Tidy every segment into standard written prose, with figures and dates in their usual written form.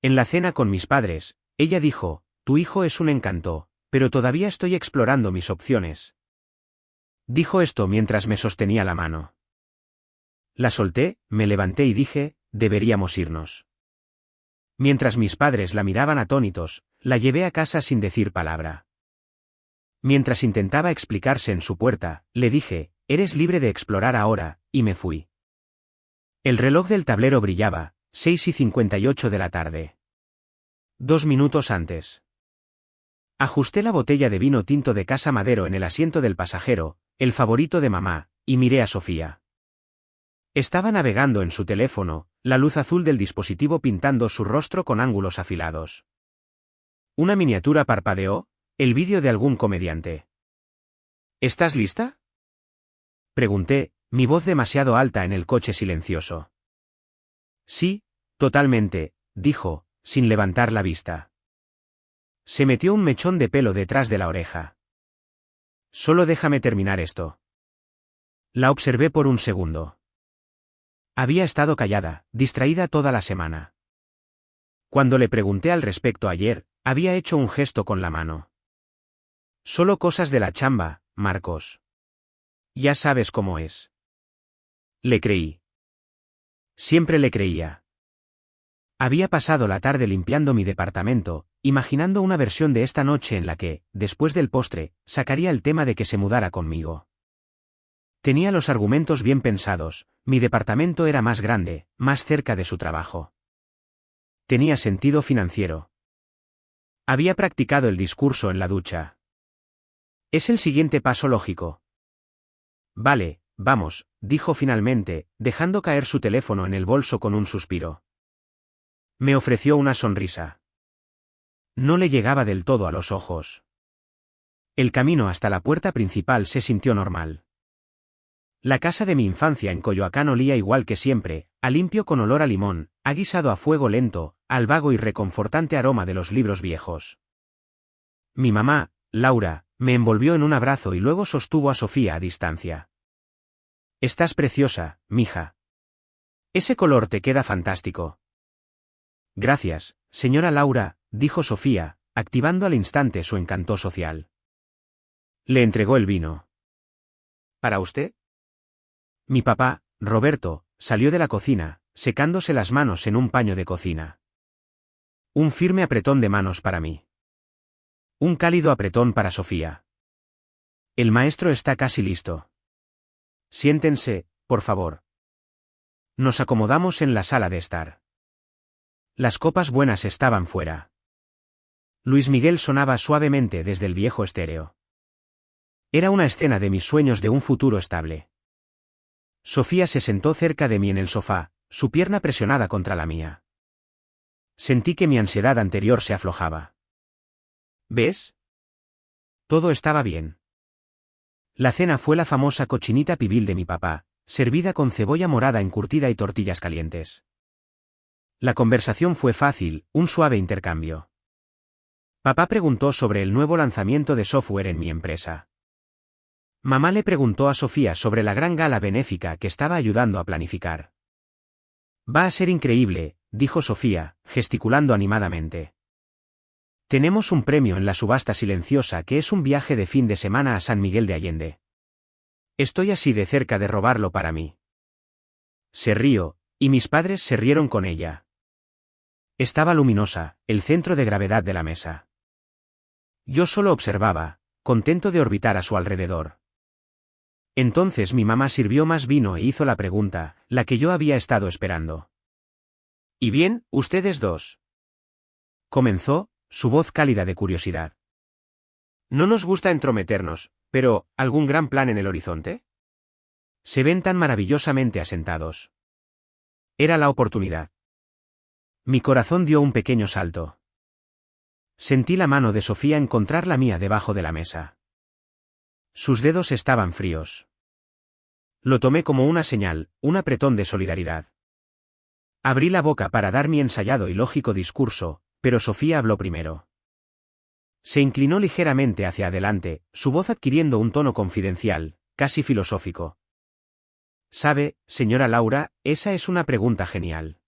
En la cena con mis padres, ella dijo, tu hijo es un encanto, pero todavía estoy explorando mis opciones. Dijo esto mientras me sostenía la mano. La solté, me levanté y dije, deberíamos irnos. Mientras mis padres la miraban atónitos, la llevé a casa sin decir palabra. Mientras intentaba explicarse en su puerta, le dije, eres libre de explorar ahora, y me fui. El reloj del tablero brillaba, 6:58 de la tarde. 2 minutos antes. Ajusté la botella de vino tinto de Casa Madero en el asiento del pasajero, el favorito de mamá, y miré a Sofía. Estaba navegando en su teléfono, la luz azul del dispositivo pintando su rostro con ángulos afilados. Una miniatura parpadeó, el vídeo de algún comediante. ¿Estás lista? Pregunté, mi voz demasiado alta en el coche silencioso. Sí, totalmente, dijo, sin levantar la vista. Se metió un mechón de pelo detrás de la oreja. Solo déjame terminar esto. La observé por un segundo. Había estado callada, distraída toda la semana. Cuando le pregunté al respecto ayer, había hecho un gesto con la mano. Solo cosas de la chamba, Marcos. Ya sabes cómo es. Le creí. Siempre le creía. Había pasado la tarde limpiando mi departamento, imaginando una versión de esta noche en la que, después del postre, sacaría el tema de que se mudara conmigo. Tenía los argumentos bien pensados, mi departamento era más grande, más cerca de su trabajo. Tenía sentido financiero. Había practicado el discurso en la ducha. Es el siguiente paso lógico. Vale, vamos, dijo finalmente, dejando caer su teléfono en el bolso con un suspiro. Me ofreció una sonrisa. No le llegaba del todo a los ojos. El camino hasta la puerta principal se sintió normal. La casa de mi infancia en Coyoacán olía igual que siempre, a limpio con olor a limón, a guisado a fuego lento, al vago y reconfortante aroma de los libros viejos. Mi mamá, Laura, me envolvió en un abrazo y luego sostuvo a Sofía a distancia. Estás preciosa, mija. Ese color te queda fantástico. Gracias, señora Laura, dijo Sofía, activando al instante su encanto social. Le entregó el vino. ¿Para usted? Mi papá, Roberto, salió de la cocina, secándose las manos en un paño de cocina. Un firme apretón de manos para mí. Un cálido apretón para Sofía. El maestro está casi listo. Siéntense, por favor. Nos acomodamos en la sala de estar. Las copas buenas estaban fuera. Luis Miguel sonaba suavemente desde el viejo estéreo. Era una escena de mis sueños de un futuro estable. Sofía se sentó cerca de mí en el sofá, su pierna presionada contra la mía. Sentí que mi ansiedad anterior se aflojaba. ¿Ves? Todo estaba bien. La cena fue la famosa cochinita pibil de mi papá, servida con cebolla morada encurtida y tortillas calientes. La conversación fue fácil, un suave intercambio. Papá preguntó sobre el nuevo lanzamiento de software en mi empresa. Mamá le preguntó a Sofía sobre la gran gala benéfica que estaba ayudando a planificar. Va a ser increíble, dijo Sofía, gesticulando animadamente. Tenemos un premio en la subasta silenciosa que es un viaje de fin de semana a San Miguel de Allende. Estoy así de cerca de robarlo para mí. Se rió, y mis padres se rieron con ella. Estaba luminosa, el centro de gravedad de la mesa. Yo solo observaba, contento de orbitar a su alrededor. Entonces mi mamá sirvió más vino e hizo la pregunta, la que yo había estado esperando. ¿Y bien, ustedes dos? Comenzó, su voz cálida de curiosidad. No nos gusta entrometernos, pero, ¿algún gran plan en el horizonte? Se ven tan maravillosamente asentados. Era la oportunidad. Mi corazón dio un pequeño salto. Sentí la mano de Sofía encontrar la mía debajo de la mesa. Sus dedos estaban fríos. Lo tomé como una señal, un apretón de solidaridad. Abrí la boca para dar mi ensayado y lógico discurso, pero Sofía habló primero. Se inclinó ligeramente hacia adelante, su voz adquiriendo un tono confidencial, casi filosófico. ¿Sabe, señora Laura, esa es una pregunta genial?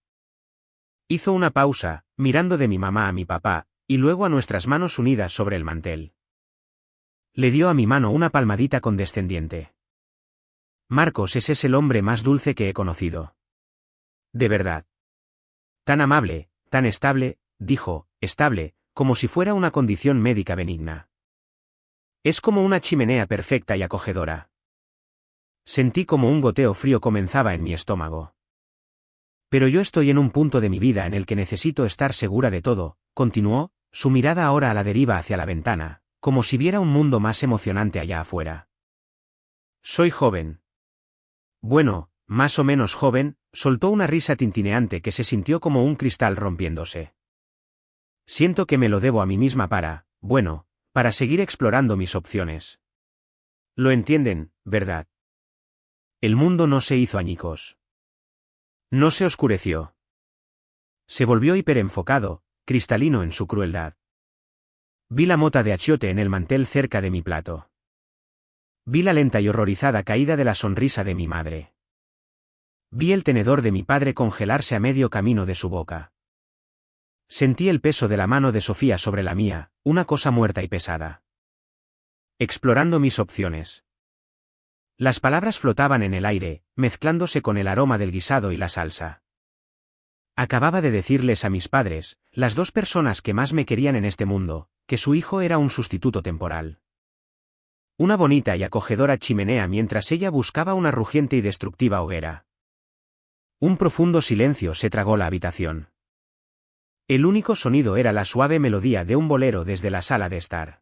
Hizo una pausa, mirando de mi mamá a mi papá, y luego a nuestras manos unidas sobre el mantel. Le dio a mi mano una palmadita condescendiente. Marcos, ese es el hombre más dulce que he conocido. De verdad. Tan amable, tan estable, dijo, estable, como si fuera una condición médica benigna. Es como una chimenea perfecta y acogedora. Sentí como un goteo frío comenzaba en mi estómago. Pero yo estoy en un punto de mi vida en el que necesito estar segura de todo, continuó, su mirada ahora a la deriva hacia la ventana, como si viera un mundo más emocionante allá afuera. Soy joven. Bueno, más o menos joven, soltó una risa tintineante que se sintió como un cristal rompiéndose. Siento que me lo debo a mí misma para seguir explorando mis opciones. Lo entienden, ¿verdad? El mundo no se hizo añicos. No se oscureció. Se volvió hiperenfocado, cristalino en su crueldad. Vi la mota de achiote en el mantel cerca de mi plato. Vi la lenta y horrorizada caída de la sonrisa de mi madre. Vi el tenedor de mi padre congelarse a medio camino de su boca. Sentí el peso de la mano de Sofía sobre la mía, una cosa muerta y pesada. Explorando mis opciones. Las palabras flotaban en el aire, mezclándose con el aroma del guisado y la salsa. Acababa de decirles a mis padres, las dos personas que más me querían en este mundo, que su hijo era un sustituto temporal. Una bonita y acogedora chimenea mientras ella buscaba una rugiente y destructiva hoguera. Un profundo silencio se tragó la habitación. El único sonido era la suave melodía de un bolero desde la sala de estar.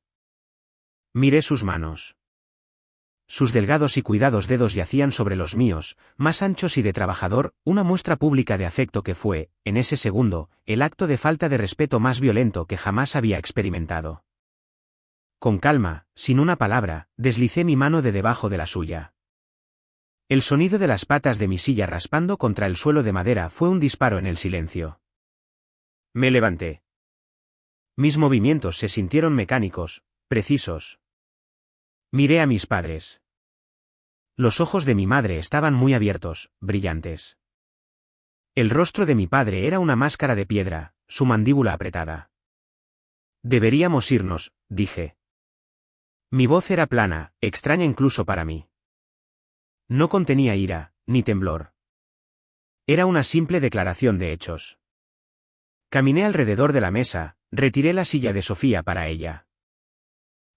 Miré sus manos. Sus delgados y cuidados dedos yacían sobre los míos, más anchos y de trabajador, una muestra pública de afecto que fue, en ese segundo, el acto de falta de respeto más violento que jamás había experimentado. Con calma, sin una palabra, deslicé mi mano de debajo de la suya. El sonido de las patas de mi silla raspando contra el suelo de madera fue un disparo en el silencio. Me levanté. Mis movimientos se sintieron mecánicos, precisos. Miré a mis padres. Los ojos de mi madre estaban muy abiertos, brillantes. El rostro de mi padre era una máscara de piedra, su mandíbula apretada. Deberíamos irnos, dije. Mi voz era plana, extraña incluso para mí. No contenía ira, ni temblor. Era una simple declaración de hechos. Caminé alrededor de la mesa, retiré la silla de Sofía para ella.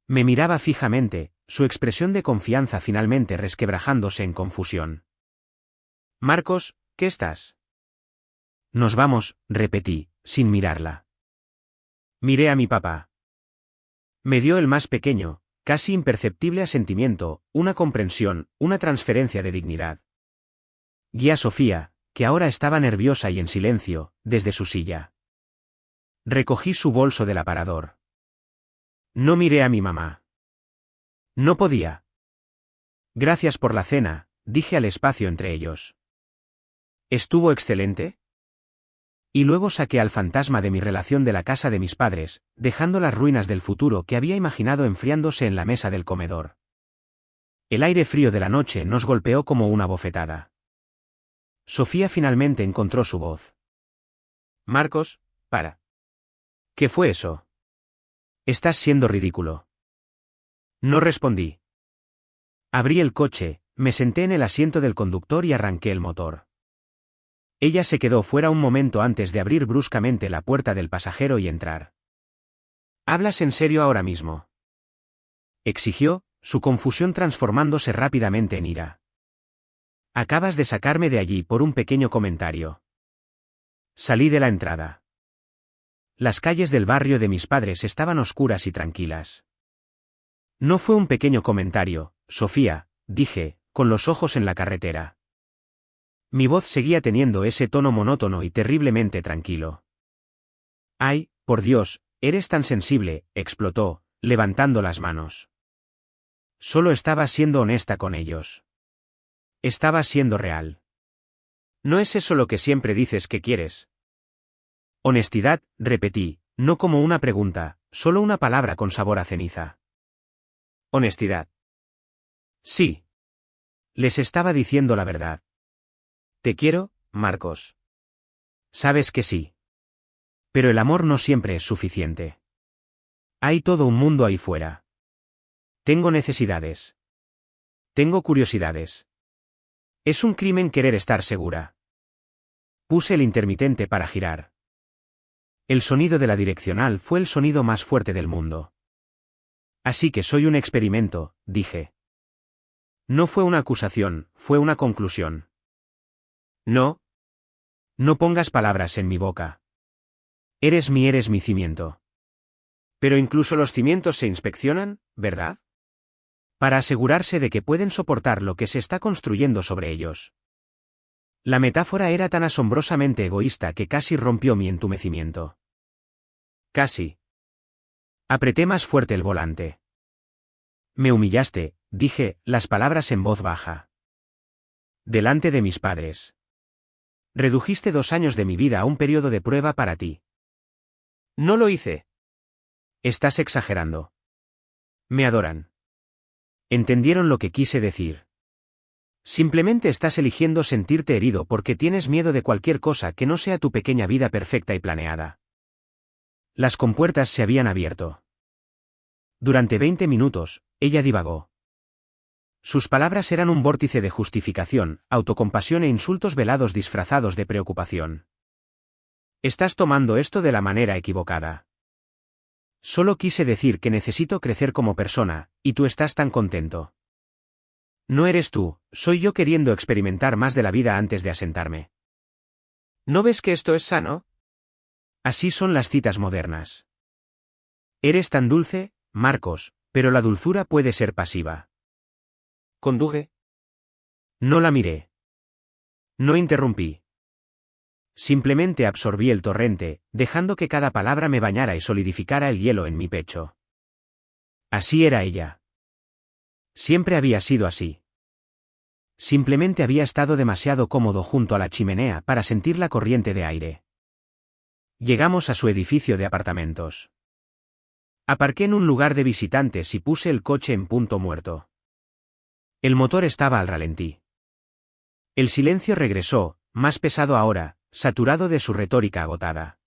Me miraba fijamente, su expresión de confianza finalmente resquebrajándose en confusión. Marcos, ¿qué estás? Nos vamos, repetí, sin mirarla. Miré a mi papá. Me dio el más pequeño, casi imperceptible asentimiento, una comprensión, una transferencia de dignidad. Guié a Sofía, que ahora estaba nerviosa y en silencio, desde su silla. Recogí su bolso del aparador. No miré a mi mamá. No podía. Gracias por la cena, dije al espacio entre ellos. ¿Estuvo excelente? Y luego saqué al fantasma de mi relación de la casa de mis padres, dejando las ruinas del futuro que había imaginado enfriándose en la mesa del comedor. El aire frío de la noche nos golpeó como una bofetada. Sofía finalmente encontró su voz. Marcos, para. ¿Qué fue eso? Estás siendo ridículo. No respondí. Abrí el coche, me senté en el asiento del conductor y arranqué el motor. Ella se quedó fuera un momento antes de abrir bruscamente la puerta del pasajero y entrar. ¿Hablas en serio ahora mismo? Exigió, su confusión transformándose rápidamente en ira. Acabas de sacarme de allí por un pequeño comentario. Salí de la entrada. Las calles del barrio de mis padres estaban oscuras y tranquilas. No fue un pequeño comentario, Sofía, dije, con los ojos en la carretera. Mi voz seguía teniendo ese tono monótono y terriblemente tranquilo. Ay, por Dios, eres tan sensible, explotó, levantando las manos. Solo estaba siendo honesta con ellos. Estaba siendo real. ¿No es eso lo que siempre dices que quieres? Honestidad, repetí, no como una pregunta, solo una palabra con sabor a ceniza. Honestidad. Sí. Les estaba diciendo la verdad. Te quiero, Marcos. Sabes que sí. Pero el amor no siempre es suficiente. Hay todo un mundo ahí fuera. Tengo necesidades. Tengo curiosidades. Es un crimen querer estar segura. Puse el intermitente para girar. El sonido de la direccional fue el sonido más fuerte del mundo. Así que soy un experimento, dije. No fue una acusación, fue una conclusión. No. No pongas palabras en mi boca. Eres mi cimiento. Pero incluso los cimientos se inspeccionan, ¿verdad? Para asegurarse de que pueden soportar lo que se está construyendo sobre ellos. La metáfora era tan asombrosamente egoísta que casi rompió mi entumecimiento. Casi. Apreté más fuerte el volante. Me humillaste, dije, las palabras en voz baja. Delante de mis padres. Redujiste 2 años de mi vida a un periodo de prueba para ti. No lo hice. Estás exagerando. Me adoran. Entendieron lo que quise decir. Simplemente estás eligiendo sentirte herido porque tienes miedo de cualquier cosa que no sea tu pequeña vida perfecta y planeada. Las compuertas se habían abierto. Durante 20 minutos, ella divagó. Sus palabras eran un vórtice de justificación, autocompasión e insultos velados disfrazados de preocupación. Estás tomando esto de la manera equivocada. Solo quise decir que necesito crecer como persona, y tú estás tan contento. No eres tú, soy yo queriendo experimentar más de la vida antes de asentarme. ¿No ves que esto es sano? Así son las citas modernas. Eres tan dulce, Marcos, pero la dulzura puede ser pasiva. Conduje. No la miré. No interrumpí. Simplemente absorbí el torrente, dejando que cada palabra me bañara y solidificara el hielo en mi pecho. Así era ella. Siempre había sido así. Simplemente había estado demasiado cómodo junto a la chimenea para sentir la corriente de aire. Llegamos a su edificio de apartamentos. Aparqué en un lugar de visitantes y puse el coche en punto muerto. El motor estaba al ralentí. El silencio regresó, más pesado ahora, saturado de su retórica agotada.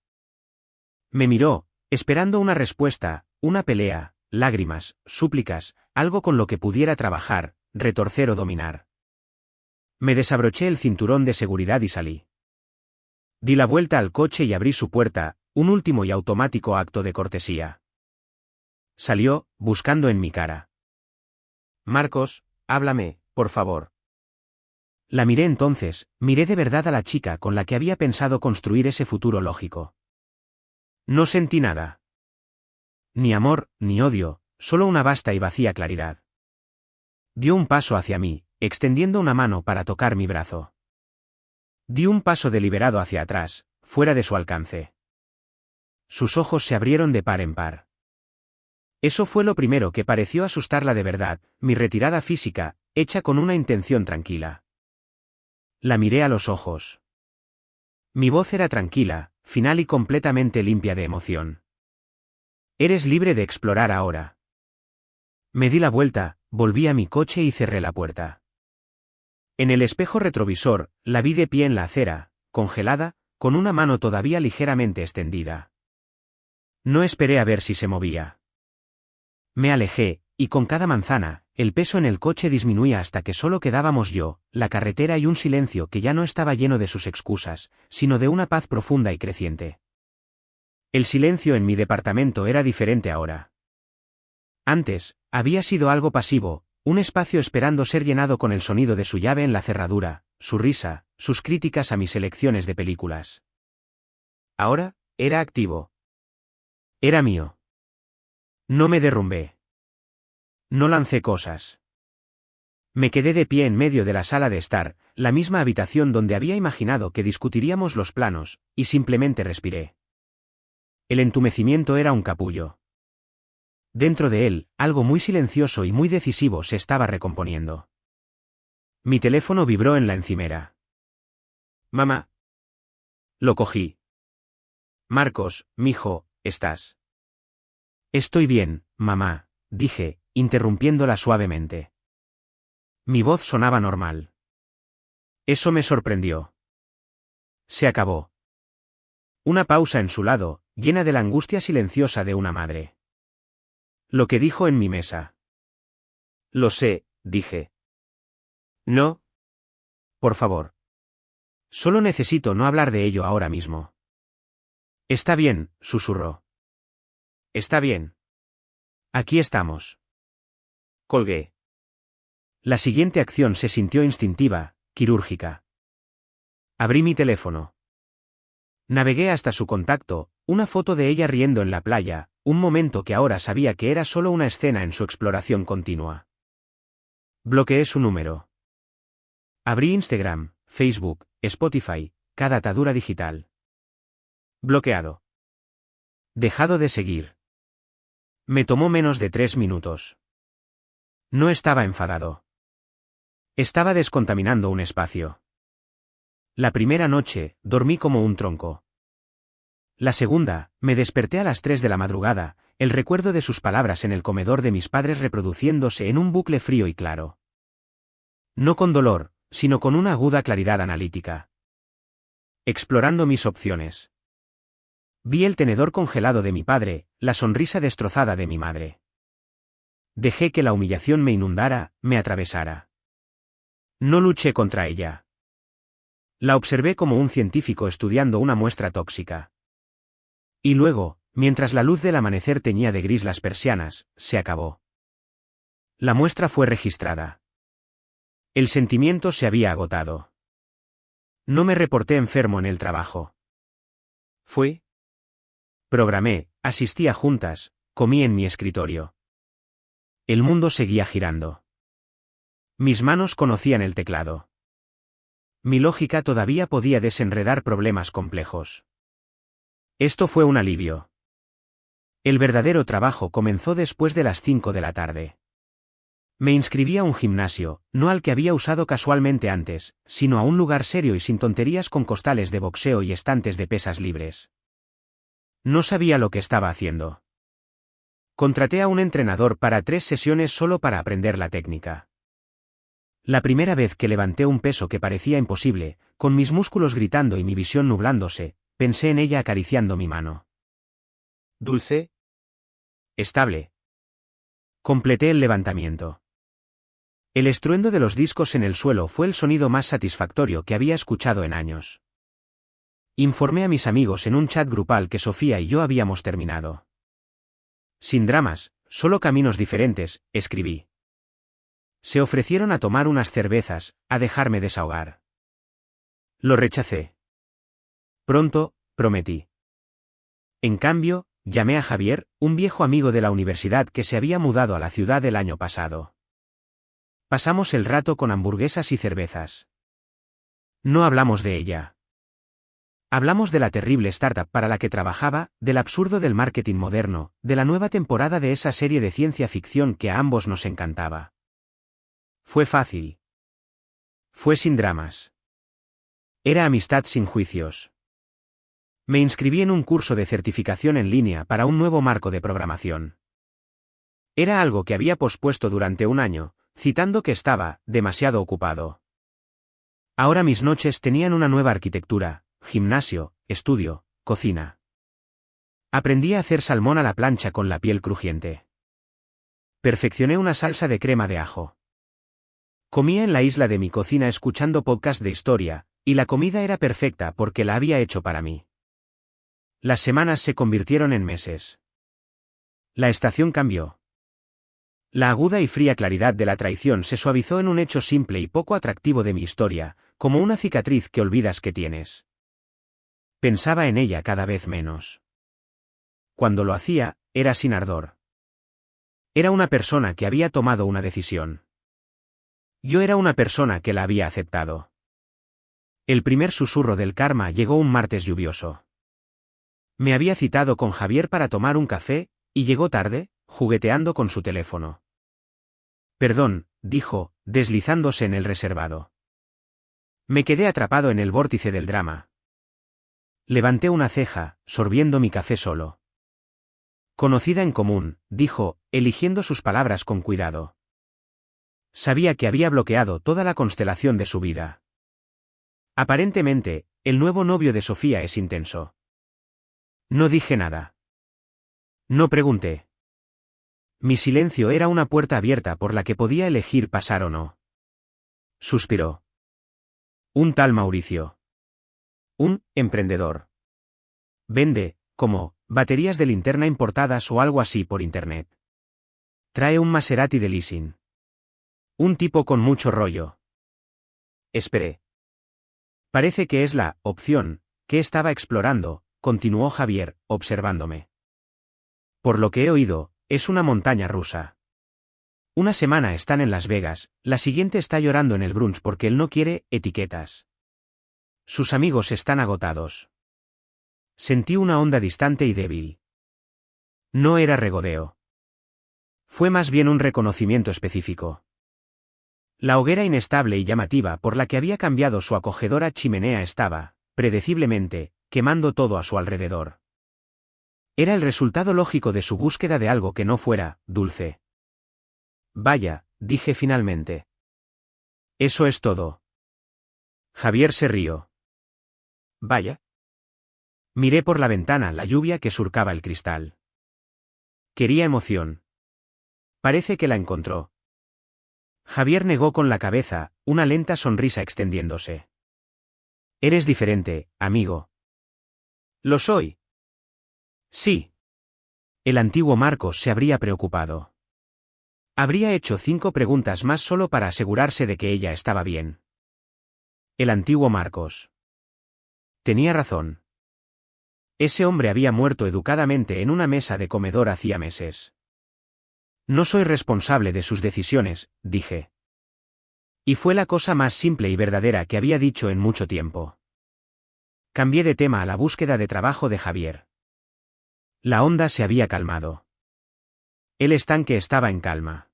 Me miró, esperando una respuesta, una pelea, lágrimas, súplicas, algo con lo que pudiera trabajar, retorcer o dominar. Me desabroché el cinturón de seguridad y salí. Di la vuelta al coche y abrí su puerta, un último y automático acto de cortesía. Salió, buscando en mi cara. Marcos, háblame, por favor. La miré entonces, miré de verdad a la chica con la que había pensado construir ese futuro lógico. No sentí nada. Ni amor, ni odio, solo una vasta y vacía claridad. Dio un paso hacia mí, extendiendo una mano para tocar mi brazo. Di un paso deliberado hacia atrás, fuera de su alcance. Sus ojos se abrieron de par en par. Eso fue lo primero que pareció asustarla de verdad, mi retirada física, hecha con una intención tranquila. La miré a los ojos. Mi voz era tranquila, final y completamente limpia de emoción. Eres libre de explorar ahora. Me di la vuelta, volví a mi coche y cerré la puerta. En el espejo retrovisor, la vi de pie en la acera, congelada, con una mano todavía ligeramente extendida. No esperé a ver si se movía. Me alejé, y con cada manzana, el peso en el coche disminuía hasta que solo quedábamos yo, la carretera y un silencio que ya no estaba lleno de sus excusas, sino de una paz profunda y creciente. El silencio en mi departamento era diferente ahora. Antes, había sido algo pasivo, un espacio esperando ser llenado con el sonido de su llave en la cerradura, su risa, sus críticas a mis elecciones de películas. Ahora, era activo. Era mío. No me derrumbé. No lancé cosas. Me quedé de pie en medio de la sala de estar, la misma habitación donde había imaginado que discutiríamos los planos, y simplemente respiré. El entumecimiento era un capullo. Dentro de él, algo muy silencioso y muy decisivo se estaba recomponiendo. Mi teléfono vibró en la encimera. Mamá. Lo cogí. Marcos, mijo, ¿estás? Estoy bien, mamá, dije, interrumpiéndola suavemente. Mi voz sonaba normal. Eso me sorprendió. Se acabó. Una pausa en su lado, llena de la angustia silenciosa de una madre. Lo que dijo en mi mesa. Lo sé, dije. No. Por favor. Solo necesito no hablar de ello ahora mismo. Está bien, susurró. Está bien. Aquí estamos. Colgué. La siguiente acción se sintió instintiva, quirúrgica. Abrí mi teléfono. Navegué hasta su contacto, una foto de ella riendo en la playa, un momento que ahora sabía que era solo una escena en su exploración continua. Bloqueé su número. Abrí Instagram, Facebook, Spotify, cada atadura digital. Bloqueado. Dejado de seguir. Me tomó menos de 3 minutos. No estaba enfadado. Estaba descontaminando un espacio. La primera noche, dormí como un tronco. La segunda, me desperté a las 3 de la madrugada, el recuerdo de sus palabras en el comedor de mis padres reproduciéndose en un bucle frío y claro. No con dolor, sino con una aguda claridad analítica. Explorando mis opciones. Vi el tenedor congelado de mi padre, la sonrisa destrozada de mi madre. Dejé que la humillación me inundara, me atravesara. No luché contra ella. La observé como un científico estudiando una muestra tóxica. Y luego, mientras la luz del amanecer teñía de gris las persianas, se acabó. La muestra fue registrada. El sentimiento se había agotado. No me reporté enfermo en el trabajo. Fui. Programé, asistí a juntas, comí en mi escritorio. El mundo seguía girando. Mis manos conocían el teclado. Mi lógica todavía podía desenredar problemas complejos. Esto fue un alivio. El verdadero trabajo comenzó después de las 5 de la tarde. Me inscribí a un gimnasio, no al que había usado casualmente antes, sino a un lugar serio y sin tonterías con costales de boxeo y estantes de pesas libres. No sabía lo que estaba haciendo. Contraté a un entrenador para 3 sesiones solo para aprender la técnica. La primera vez que levanté un peso que parecía imposible, con mis músculos gritando y mi visión nublándose, pensé en ella acariciando mi mano. Dulce. Estable. Completé el levantamiento. El estruendo de los discos en el suelo fue el sonido más satisfactorio que había escuchado en años. Informé a mis amigos en un chat grupal que Sofía y yo habíamos terminado. Sin dramas, solo caminos diferentes, escribí. Se ofrecieron a tomar unas cervezas, a dejarme desahogar. Lo rechacé. Pronto, prometí. En cambio, llamé a Javier, un viejo amigo de la universidad que se había mudado a la ciudad el año pasado. Pasamos el rato con hamburguesas y cervezas. No hablamos de ella. Hablamos de la terrible startup para la que trabajaba, del absurdo del marketing moderno, de la nueva temporada de esa serie de ciencia ficción que a ambos nos encantaba. Fue fácil. Fue sin dramas. Era amistad sin juicios. Me inscribí en un curso de certificación en línea para un nuevo marco de programación. Era algo que había pospuesto durante un año, citando que estaba demasiado ocupado. Ahora mis noches tenían una nueva arquitectura: gimnasio, estudio, cocina. Aprendí a hacer salmón a la plancha con la piel crujiente. Perfeccioné una salsa de crema de ajo. Comía en la isla de mi cocina escuchando podcasts de historia, y la comida era perfecta porque la había hecho para mí. Las semanas se convirtieron en meses. La estación cambió. La aguda y fría claridad de la traición se suavizó en un hecho simple y poco atractivo de mi historia, como una cicatriz que olvidas que tienes. Pensaba en ella cada vez menos. Cuando lo hacía, era sin ardor. Era una persona que había tomado una decisión. Yo era una persona que la había aceptado. El primer susurro del karma llegó un martes lluvioso. Me había citado con Javier para tomar un café, y llegó tarde, jugueteando con su teléfono. Perdón, dijo, deslizándose en el reservado. Me quedé atrapado en el vórtice del drama. Levanté una ceja, sorbiendo mi café solo. Conocida en común, dijo, eligiendo sus palabras con cuidado. Sabía que había bloqueado toda la constelación de su vida. Aparentemente, el nuevo novio de Sofía es intenso. No dije nada. No pregunté. Mi silencio era una puerta abierta por la que podía elegir pasar o no. Suspiró. Un tal Mauricio. Un emprendedor. Vende, como, baterías de linterna importadas o algo así por internet. Trae un Maserati de leasing. Un tipo con mucho rollo. Esperé. Parece que es la opción que estaba explorando, continuó Javier, observándome. Por lo que he oído, es una montaña rusa. Una semana están en Las Vegas, la siguiente está llorando en el brunch porque él no quiere etiquetas. Sus amigos están agotados. Sentí una onda distante y débil. No era regodeo. Fue más bien un reconocimiento específico. La hoguera inestable y llamativa por la que había cambiado su acogedora chimenea estaba, predeciblemente, quemando todo a su alrededor. Era el resultado lógico de su búsqueda de algo que no fuera dulce. Vaya, dije finalmente. Eso es todo. Javier se rió. Vaya. Miré por la ventana la lluvia que surcaba el cristal. Quería emoción. Parece que la encontró. Javier negó con la cabeza, una lenta sonrisa extendiéndose. Eres diferente, amigo. ¿Lo soy? Sí. El antiguo Marcos se habría preocupado. Habría hecho 5 preguntas más solo para asegurarse de que ella estaba bien. El antiguo Marcos. Tenía razón. Ese hombre había muerto educadamente en una mesa de comedor hacía meses. No soy responsable de sus decisiones, dije. Y fue la cosa más simple y verdadera que había dicho en mucho tiempo. Cambié de tema a la búsqueda de trabajo de Javier. La onda se había calmado. El estanque estaba en calma.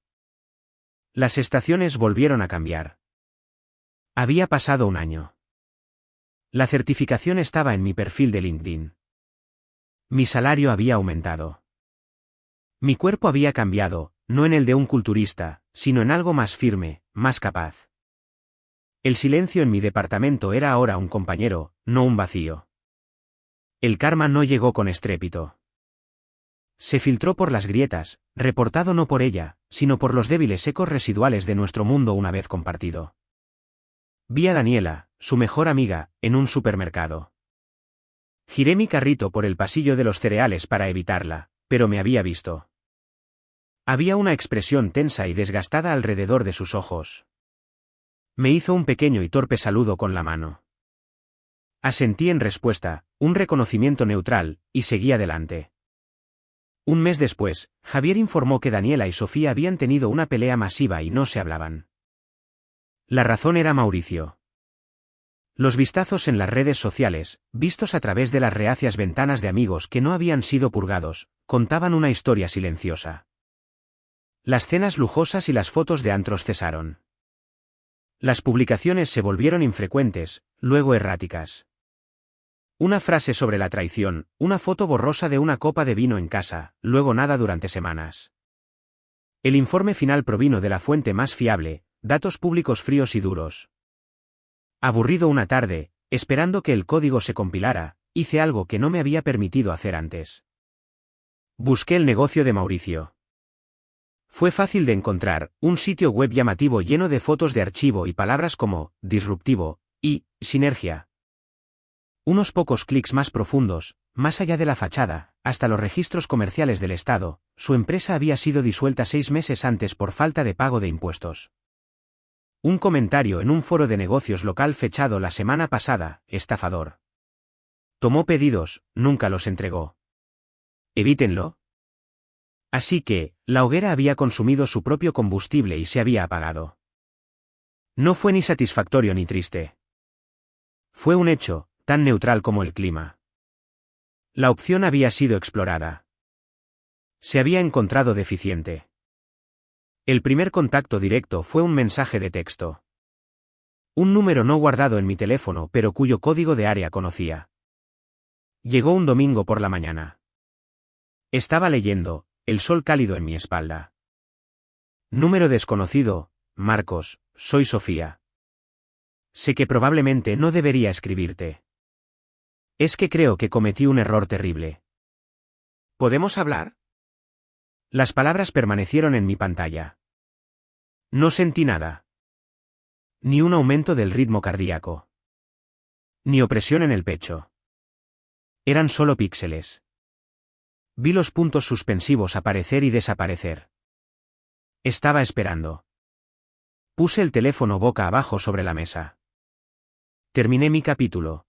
Las estaciones volvieron a cambiar. Había pasado un año. La certificación estaba en mi perfil de LinkedIn. Mi salario había aumentado. Mi cuerpo había cambiado, no en el de un culturista, sino en algo más firme, más capaz. El silencio en mi departamento era ahora un compañero, no un vacío. El karma no llegó con estrépito. Se filtró por las grietas, reportado no por ella, sino por los débiles ecos residuales de nuestro mundo una vez compartido. Vi a Daniela, su mejor amiga, en un supermercado. Giré mi carrito por el pasillo de los cereales para evitarla, pero me había visto. Había una expresión tensa y desgastada alrededor de sus ojos. Me hizo un pequeño y torpe saludo con la mano. Asentí en respuesta, un reconocimiento neutral, y seguí adelante. Un mes después, Javier informó que Daniela y Sofía habían tenido una pelea masiva y no se hablaban. La razón era Mauricio. Los vistazos en las redes sociales, vistos a través de las reacias ventanas de amigos que no habían sido purgados, contaban una historia silenciosa. Las cenas lujosas y las fotos de antros cesaron. Las publicaciones se volvieron infrecuentes, luego erráticas. Una frase sobre la traición, una foto borrosa de una copa de vino en casa, luego nada durante semanas. El informe final provino de la fuente más fiable, datos públicos fríos y duros. Aburrido una tarde, esperando que el código se compilara, hice algo que no me había permitido hacer antes. Busqué el negocio de Mauricio. Fue fácil de encontrar, un sitio web llamativo lleno de fotos de archivo y palabras como disruptivo y sinergia. Unos pocos clics más profundos, más allá de la fachada, hasta los registros comerciales del Estado, su empresa había sido disuelta 6 meses antes por falta de pago de impuestos. Un comentario en un foro de negocios local fechado la semana pasada, estafador. Tomó pedidos, nunca los entregó. Evítenlo. Así que, la hoguera había consumido su propio combustible y se había apagado. No fue ni satisfactorio ni triste. Fue un hecho, tan neutral como el clima. La opción había sido explorada. Se había encontrado deficiente. El primer contacto directo fue un mensaje de texto. Un número no guardado en mi teléfono pero cuyo código de área conocía. Llegó un domingo por la mañana. Estaba leyendo, el sol cálido en mi espalda. Número desconocido, Marcos, soy Sofía. Sé que probablemente no debería escribirte. Es que creo que cometí un error terrible. ¿Podemos hablar? Las palabras permanecieron en mi pantalla. No sentí nada. Ni un aumento del ritmo cardíaco. Ni opresión en el pecho. Eran solo píxeles. Vi los puntos suspensivos aparecer y desaparecer. Estaba esperando. Puse el teléfono boca abajo sobre la mesa. Terminé mi capítulo.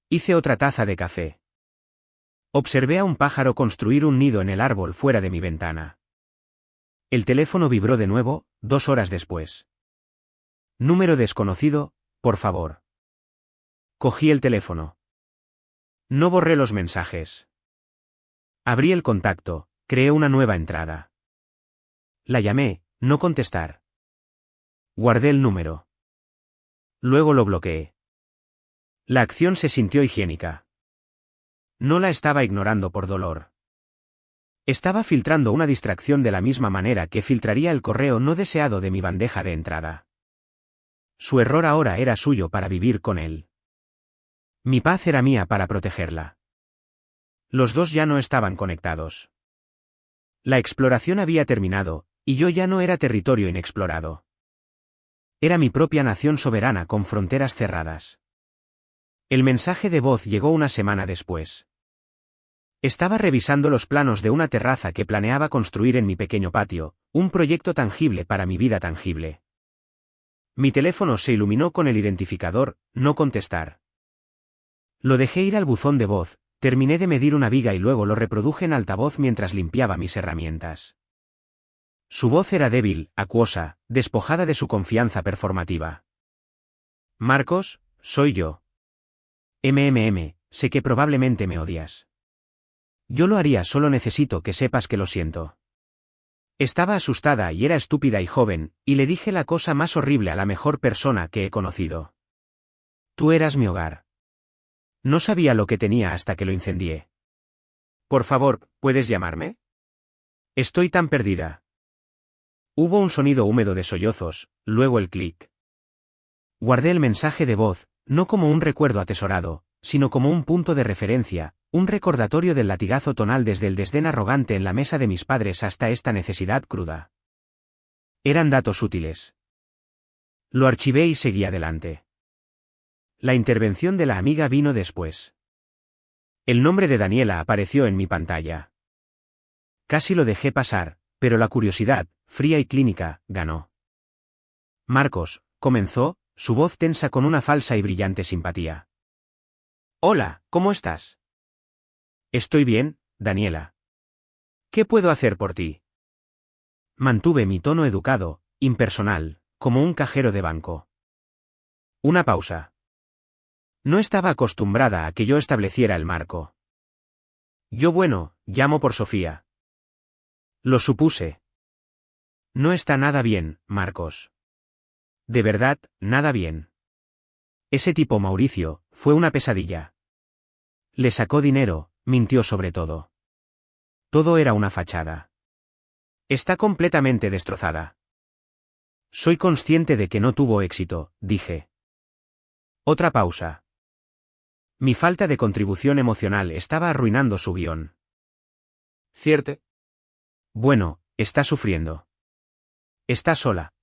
Hice otra taza de café. Observé a un pájaro construir un nido en el árbol fuera de mi ventana. El teléfono vibró de nuevo, 2 horas después. Número desconocido, por favor. Cogí el teléfono. No borré los mensajes. Abrí el contacto, creé una nueva entrada. La llamé, no contestar. Guardé el número. Luego lo bloqueé. La acción se sintió higiénica. No la estaba ignorando por dolor. Estaba filtrando una distracción de la misma manera que filtraría el correo no deseado de mi bandeja de entrada. Su error ahora era suyo para vivir con él. Mi paz era mía para protegerla. Los dos ya no estaban conectados. La exploración había terminado, y yo ya no era territorio inexplorado. Era mi propia nación soberana con fronteras cerradas. El mensaje de voz llegó una semana después. Estaba revisando los planos de una terraza que planeaba construir en mi pequeño patio, un proyecto tangible para mi vida tangible. Mi teléfono se iluminó con el identificador, no contestar. Lo dejé ir al buzón de voz, terminé de medir una viga y luego lo reproduje en altavoz mientras limpiaba mis herramientas. Su voz era débil, acuosa, despojada de su confianza performativa. Marcos, soy yo. Sé que probablemente me odias. Yo lo haría, solo necesito que sepas que lo siento. Estaba asustada y era estúpida y joven, y le dije la cosa más horrible a la mejor persona que he conocido. Tú eras mi hogar. No sabía lo que tenía hasta que lo incendié. Por favor, ¿puedes llamarme? Estoy tan perdida. Hubo un sonido húmedo de sollozos, luego el clic. Guardé el mensaje de voz, no como un recuerdo atesorado, sino como un punto de referencia, un recordatorio del latigazo tonal desde el desdén arrogante en la mesa de mis padres hasta esta necesidad cruda. Eran datos útiles. Lo archivé y seguí adelante. La intervención de la amiga vino después. El nombre de Daniela apareció en mi pantalla. Casi lo dejé pasar, pero la curiosidad, fría y clínica, ganó. Marcos, comenzó, su voz tensa con una falsa y brillante simpatía. Hola, ¿cómo estás? Estoy bien, Daniela. ¿Qué puedo hacer por ti? Mantuve mi tono educado, impersonal, como un cajero de banco. Una pausa. No estaba acostumbrada a que yo estableciera el marco. Llamo por Sofía. Lo supuse. No está nada bien, Marcos. De verdad, nada bien. Ese tipo Mauricio, fue una pesadilla. Le sacó dinero, mintió sobre todo. Todo era una fachada. Está completamente destrozada. Soy consciente de que no tuvo éxito, dije. Otra pausa. Mi falta de contribución emocional estaba arruinando su guión. ¿Cierto? Bueno, está sufriendo. Está sola.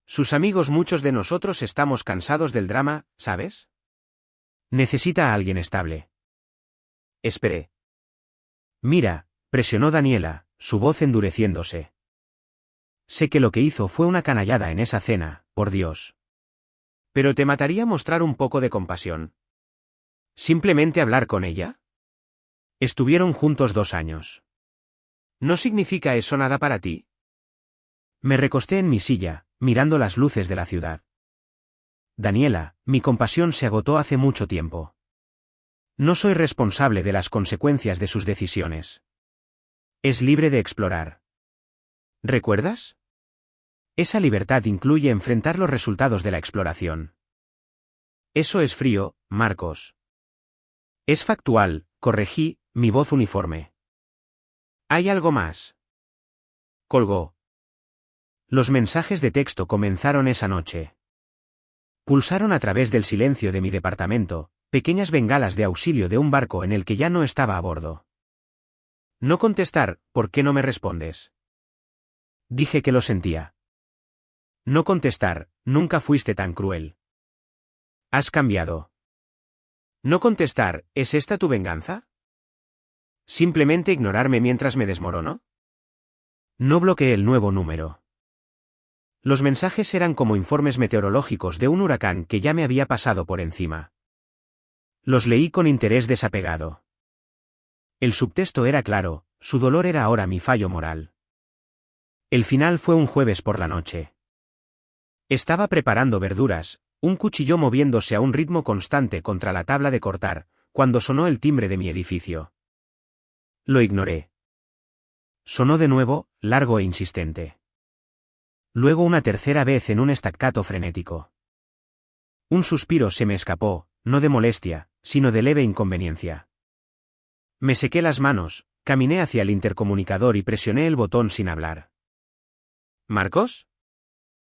Sus amigos, muchos de nosotros estamos cansados del drama, ¿sabes? Necesita a alguien estable. Esperé. Mira, presionó Daniela, su voz endureciéndose. Sé que lo que hizo fue una canallada en esa cena, por Dios. Pero te mataría mostrar un poco de compasión. ¿Simplemente hablar con ella? Estuvieron juntos 2 años. ¿No significa eso nada para ti? Me recosté en mi silla, mirando las luces de la ciudad. Daniela, mi compasión se agotó hace mucho tiempo. No soy responsable de las consecuencias de sus decisiones. Es libre de explorar. ¿Recuerdas? Esa libertad incluye enfrentar los resultados de la exploración. Eso es frío, Marcos. Es factual, corregí, mi voz uniforme. ¿Hay algo más? Colgó. Los mensajes de texto comenzaron esa noche. Pulsaron a través del silencio de mi departamento, pequeñas bengalas de auxilio de un barco en el que ya no estaba a bordo. No contestar, ¿por qué no me respondes? Dije que lo sentía. No contestar, nunca fuiste tan cruel. Has cambiado. No contestar, ¿es esta tu venganza? ¿Simplemente ignorarme mientras me desmorono? No bloqueé el nuevo número. Los mensajes eran como informes meteorológicos de un huracán que ya me había pasado por encima. Los leí con interés desapegado. El subtexto era claro, su dolor era ahora mi fallo moral. El final fue un jueves por la noche. Estaba preparando verduras, un cuchillo moviéndose a un ritmo constante contra la tabla de cortar, cuando sonó el timbre de mi edificio. Lo ignoré. Sonó de nuevo, largo e insistente. Luego una tercera vez en un staccato frenético. Un suspiro se me escapó, no de molestia, sino de leve inconveniencia. Me sequé las manos, caminé hacia el intercomunicador y presioné el botón sin hablar. ¿Marcos?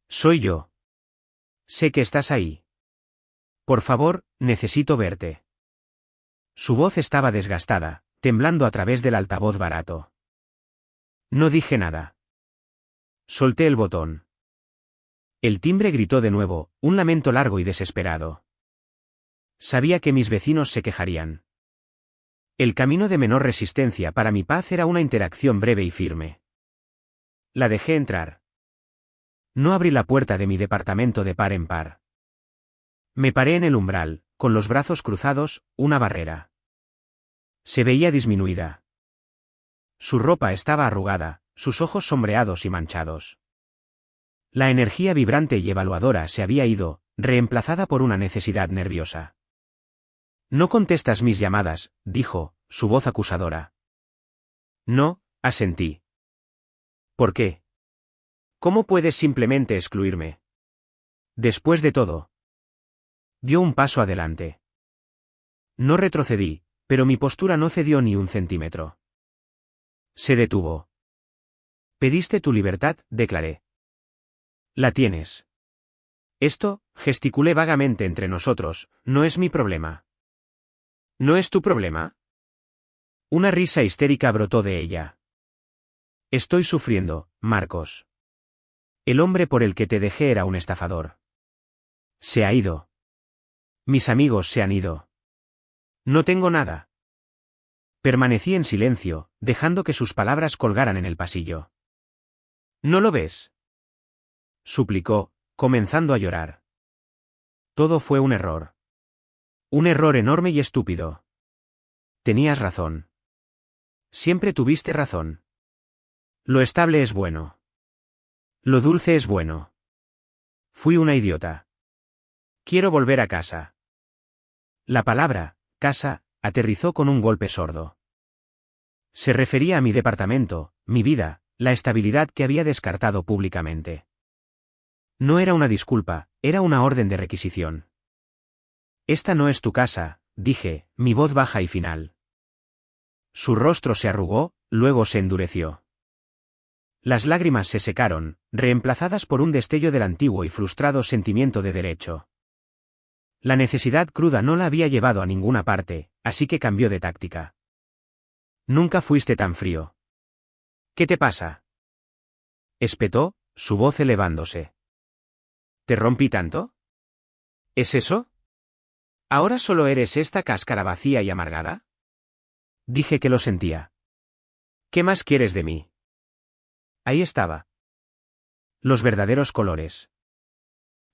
Soy yo. Sé que estás ahí. Por favor, necesito verte. Su voz estaba desgastada, temblando a través del altavoz barato. No dije nada. Solté el botón. El timbre gritó de nuevo, un lamento largo y desesperado. Sabía que mis vecinos se quejarían. El camino de menor resistencia para mi paz era una interacción breve y firme. La dejé entrar. No abrí la puerta de mi departamento de par en par. Me paré en el umbral, con los brazos cruzados, una barrera. Se veía disminuida. Su ropa estaba arrugada, sus ojos sombreados y manchados. La energía vibrante y evaluadora se había ido, reemplazada por una necesidad nerviosa. No contestas mis llamadas, dijo, su voz acusadora. No, asentí. ¿Por qué? ¿Cómo puedes simplemente excluirme? Después de todo. Dio un paso adelante. No retrocedí, pero mi postura no cedió ni un centímetro. Se detuvo. Pediste tu libertad, declaré. La tienes. Esto, gesticulé vagamente entre nosotros, no es mi problema. ¿No es tu problema? Una risa histérica brotó de ella. Estoy sufriendo, Marcos. El hombre por el que te dejé era un estafador. Se ha ido. Mis amigos se han ido. No tengo nada. Permanecí en silencio, dejando que sus palabras colgaran en el pasillo. ¿No lo ves? Suplicó, comenzando a llorar. Todo fue un error. Un error enorme y estúpido. Tenías razón. Siempre tuviste razón. Lo estable es bueno. Lo dulce es bueno. Fui una idiota. Quiero volver a casa. La palabra, casa, aterrizó con un golpe sordo. Se refería a mi departamento, mi vida, la estabilidad que había descartado públicamente. No era una disculpa, era una orden de requisición. Esta no es tu casa, dije, mi voz baja y final. Su rostro se arrugó, luego se endureció. Las lágrimas se secaron, reemplazadas por un destello del antiguo y frustrado sentimiento de derecho. La necesidad cruda no la había llevado a ninguna parte, así que cambió de táctica. Nunca fuiste tan frío. ¿Qué te pasa? Espetó, su voz elevándose. ¿Te rompí tanto? ¿Es eso? ¿Ahora solo eres esta cáscara vacía y amargada? Dije que lo sentía. ¿Qué más quieres de mí? Ahí estaba. Los verdaderos colores.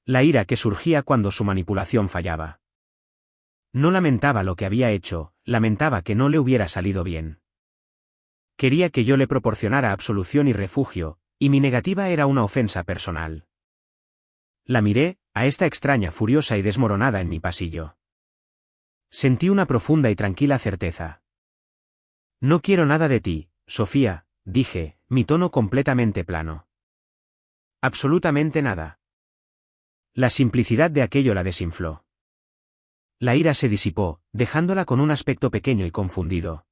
La ira que surgía cuando su manipulación fallaba. No lamentaba lo que había hecho, lamentaba que no le hubiera salido bien. Quería que yo le proporcionara absolución y refugio, y mi negativa era una ofensa personal. La miré, a esta extraña furiosa y desmoronada en mi pasillo. Sentí una profunda y tranquila certeza. No quiero nada de ti, Sofía, dije, mi tono completamente plano. Absolutamente nada. La simplicidad de aquello la desinfló. La ira se disipó, dejándola con un aspecto pequeño y confundido.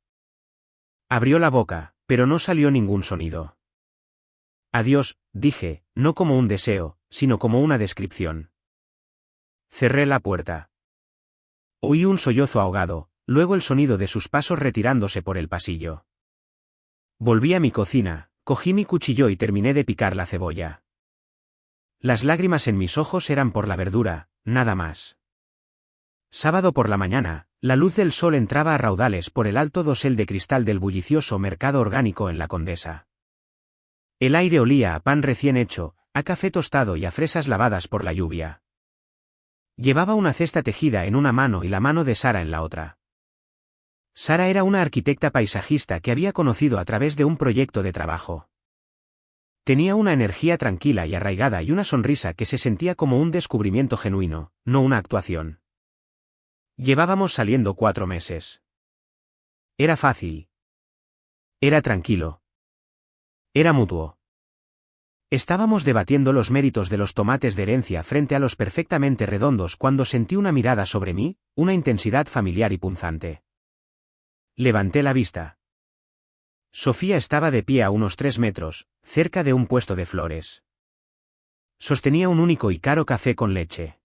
Abrió la boca, pero no salió ningún sonido. Adiós, dije, no como un deseo, sino como una descripción. Cerré la puerta. Oí un sollozo ahogado, luego el sonido de sus pasos retirándose por el pasillo. Volví a mi cocina, cogí mi cuchillo y terminé de picar la cebolla. Las lágrimas en mis ojos eran por la verdura, nada más. Sábado por la mañana, la luz del sol entraba a raudales por el alto dosel de cristal del bullicioso mercado orgánico en la Condesa. El aire olía a pan recién hecho, a café tostado y a fresas lavadas por la lluvia. Llevaba una cesta tejida en una mano y la mano de Sara en la otra. Sara era una arquitecta paisajista que había conocido a través de un proyecto de trabajo. Tenía una energía tranquila y arraigada y una sonrisa que se sentía como un descubrimiento genuino, no una actuación. Llevábamos saliendo 4 meses. Era fácil. Era tranquilo. Era mutuo. Estábamos debatiendo los méritos de los tomates de herencia frente a los perfectamente redondos cuando sentí una mirada sobre mí, una intensidad familiar y punzante. Levanté la vista. Sofía estaba de pie a unos 3 metros, cerca de un puesto de flores. Sostenía un único y caro café con leche.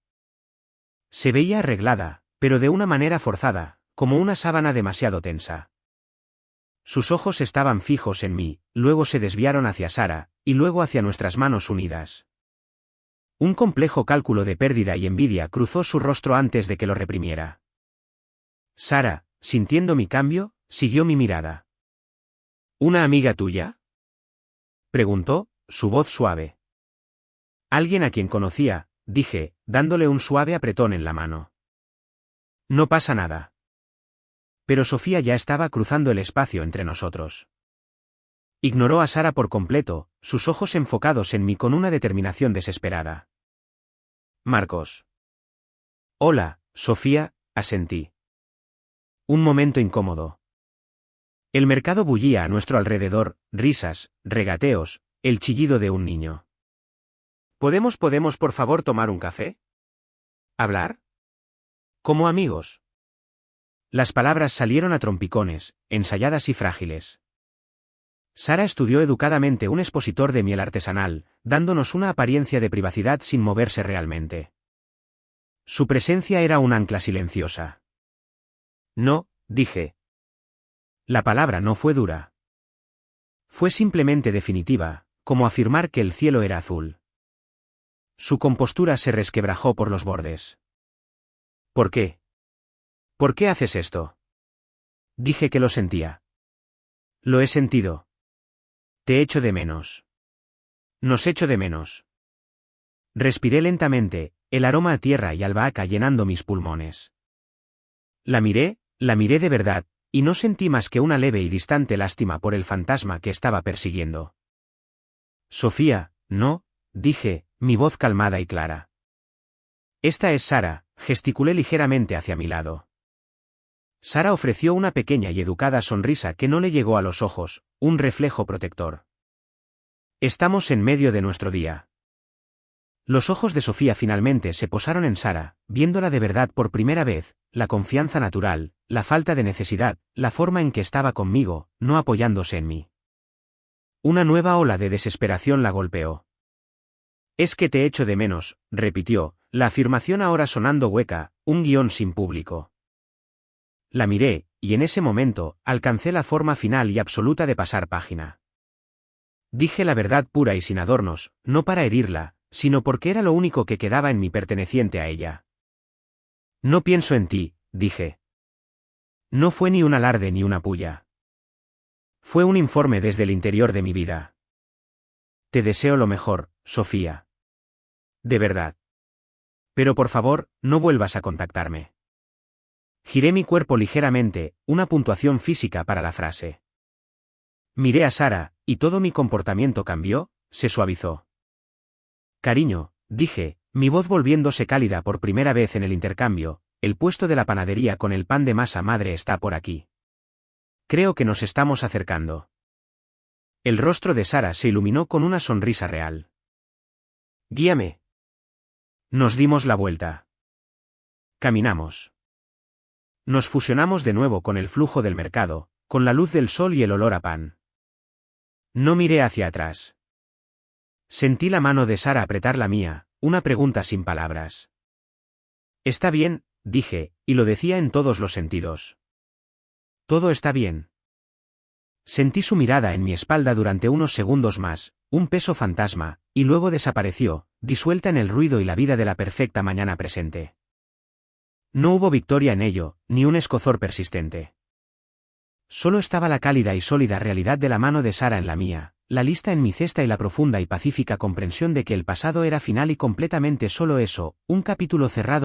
Se veía arreglada, pero de una manera forzada, como una sábana demasiado tensa. Sus ojos estaban fijos en mí, luego se desviaron hacia Sara, y luego hacia nuestras manos unidas. Un complejo cálculo de pérdida y envidia cruzó su rostro antes de que lo reprimiera. Sara, sintiendo mi cambio, siguió mi mirada. ¿Una amiga tuya?, preguntó, su voz suave. Alguien a quien conocía, dije, dándole un suave apretón en la mano. No pasa nada. Pero Sofía ya estaba cruzando el espacio entre nosotros. Ignoró a Sara por completo, sus ojos enfocados en mí con una determinación desesperada. Marcos. Hola, Sofía, asentí. Un momento incómodo. El mercado bullía a nuestro alrededor, risas, regateos, el chillido de un niño. ¿Podemos por favor tomar un café? ¿Hablar? Como amigos. Las palabras salieron a trompicones, ensayadas y frágiles. Sara estudió educadamente un expositor de miel artesanal, dándonos una apariencia de privacidad sin moverse realmente. Su presencia era un ancla silenciosa. No, dije. La palabra no fue dura. Fue simplemente definitiva, como afirmar que el cielo era azul. Su compostura se resquebrajó por los bordes. ¿Por qué? ¿Por qué haces esto? Dije que lo sentía. Lo he sentido. Te echo de menos. Nos echo de menos. Respiré lentamente, el aroma a tierra y albahaca llenando mis pulmones. La miré de verdad, y no sentí más que una leve y distante lástima por el fantasma que estaba persiguiendo. Sofía, no, dije, mi voz calmada y clara. Esta es Sara, gesticulé ligeramente hacia mi lado. Sara ofreció una pequeña y educada sonrisa que no le llegó a los ojos, un reflejo protector. Estamos en medio de nuestro día. Los ojos de Sofía finalmente se posaron en Sara, viéndola de verdad por primera vez, la confianza natural, la falta de necesidad, la forma en que estaba conmigo, no apoyándose en mí. Una nueva ola de desesperación la golpeó. Es que te echo de menos, repitió, la afirmación ahora sonando hueca, un guión sin público. La miré, y en ese momento, alcancé la forma final y absoluta de pasar página. Dije la verdad pura y sin adornos, no para herirla, sino porque era lo único que quedaba en mí perteneciente a ella. No pienso en ti, dije. No fue ni un alarde ni una pulla. Fue un informe desde el interior de mi vida. Te deseo lo mejor, Sofía. De verdad. Pero por favor, no vuelvas a contactarme. Giré mi cuerpo ligeramente, una puntuación física para la frase. Miré a Sara, y todo mi comportamiento cambió, se suavizó. Cariño, dije, mi voz volviéndose cálida por primera vez en el intercambio, el puesto de la panadería con el pan de masa madre está por aquí. Creo que nos estamos acercando. El rostro de Sara se iluminó con una sonrisa real. Guíame. Nos dimos la vuelta. Caminamos. Nos fusionamos de nuevo con el flujo del mercado, con la luz del sol y el olor a pan. No miré hacia atrás. Sentí la mano de Sara apretar la mía, una pregunta sin palabras. Está bien, dije, y lo decía en todos los sentidos. Todo está bien. Sentí su mirada en mi espalda durante unos segundos más, un peso fantasma, y luego desapareció, disuelta en el ruido y la vida de la perfecta mañana presente. No hubo victoria en ello, ni un escozor persistente. Solo estaba la cálida y sólida realidad de la mano de Sara en la mía, la lista en mi cesta y la profunda y pacífica comprensión de que el pasado era final y completamente solo eso, un capítulo cerrado.